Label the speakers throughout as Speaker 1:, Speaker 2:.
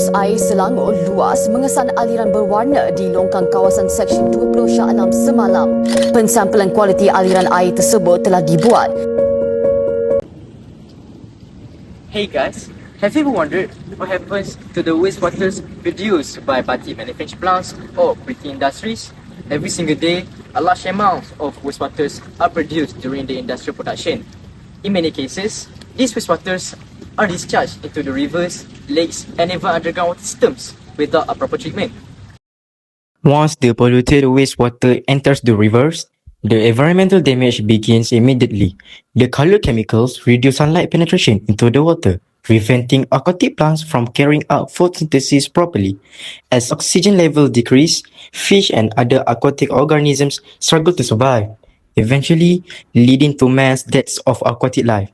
Speaker 1: Arus air Selangor luas mengesan aliran berwarna di longkang kawasan Seksyen 20 Shah Alam semalam. Pensampelan kualiti aliran air tersebut telah dibuat.
Speaker 2: Hey guys, have you ever wondered what happens to the wastewaters produced by batik manufacturing plants or pretty industries? Every single day, a large amount of wastewaters are produced during the industrial production. In many cases, these wastewaters are discharged into the rivers, lakes and even underground water systems without a proper treatment.
Speaker 3: Once the polluted wastewater enters the rivers, the environmental damage begins immediately. The colored chemicals reduce sunlight penetration into the water, preventing aquatic plants from carrying out photosynthesis properly. As oxygen levels decrease, fish and other aquatic organisms struggle to survive, eventually leading to mass deaths of aquatic life.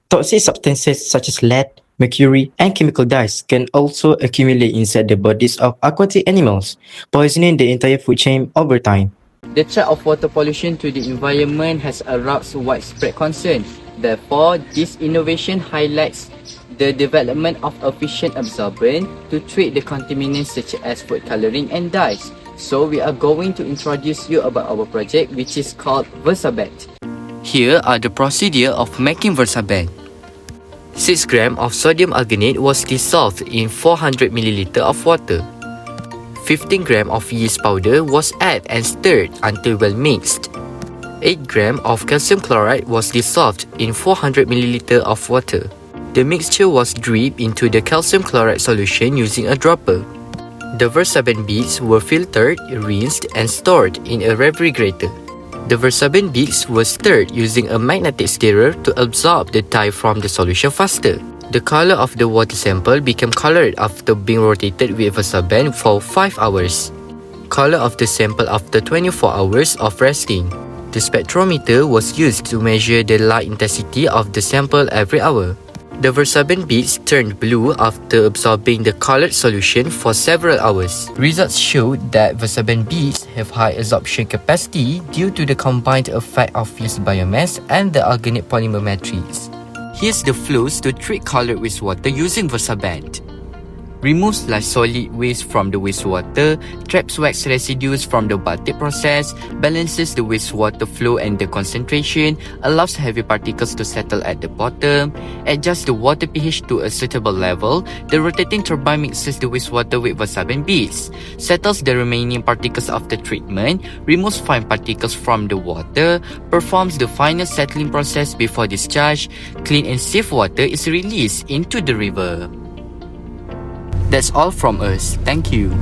Speaker 3: Toxic substances such as lead, mercury, and chemical dyes can also accumulate inside the bodies of aquatic animals, poisoning the entire food chain over time.
Speaker 2: The threat of water pollution to the environment has aroused widespread concern. Therefore, this innovation highlights the development of efficient absorbent to treat the contaminants such as food coloring and dyes. So we are going to introduce you about our project, which is called Versabent.
Speaker 4: Here are the procedure of making Versabent. 6 grams of sodium alginate was dissolved in 400 ml of water. 15 grams of yeast powder was added and stirred until well mixed. 8 grams of calcium chloride was dissolved in 400 ml of water. The mixture was dripped into the calcium chloride solution using a dropper. The Versabent beads were filtered, rinsed and stored in a refrigerator. The Versabent beads were stirred using a magnetic stirrer to absorb the dye from the solution faster. The color of the water sample became colored after being rotated with Versabent for 5 hours. Color of the sample after 24 hours of resting. The spectrometer was used to measure the light intensity of the sample every hour. The Versabent beads turned blue after absorbing the colored solution for several hours. Results showed that Versabent beads have high absorption capacity due to the combined effect of fused biomass and the organic polymer matrix. Here's the flows to treat colored wastewater using Versabent. Removes large solid waste from the wastewater, traps wax residues from the batik process, balances the wastewater flow and the concentration, allows heavy particles to settle at the bottom, adjusts the water pH to a suitable level. The rotating turbine mixes the wastewater with Versabent beads, settles the remaining particles of the treatment, removes fine particles from the water, performs the final settling process before discharge. Clean and safe water is released into the river. That's all from us. Thank you.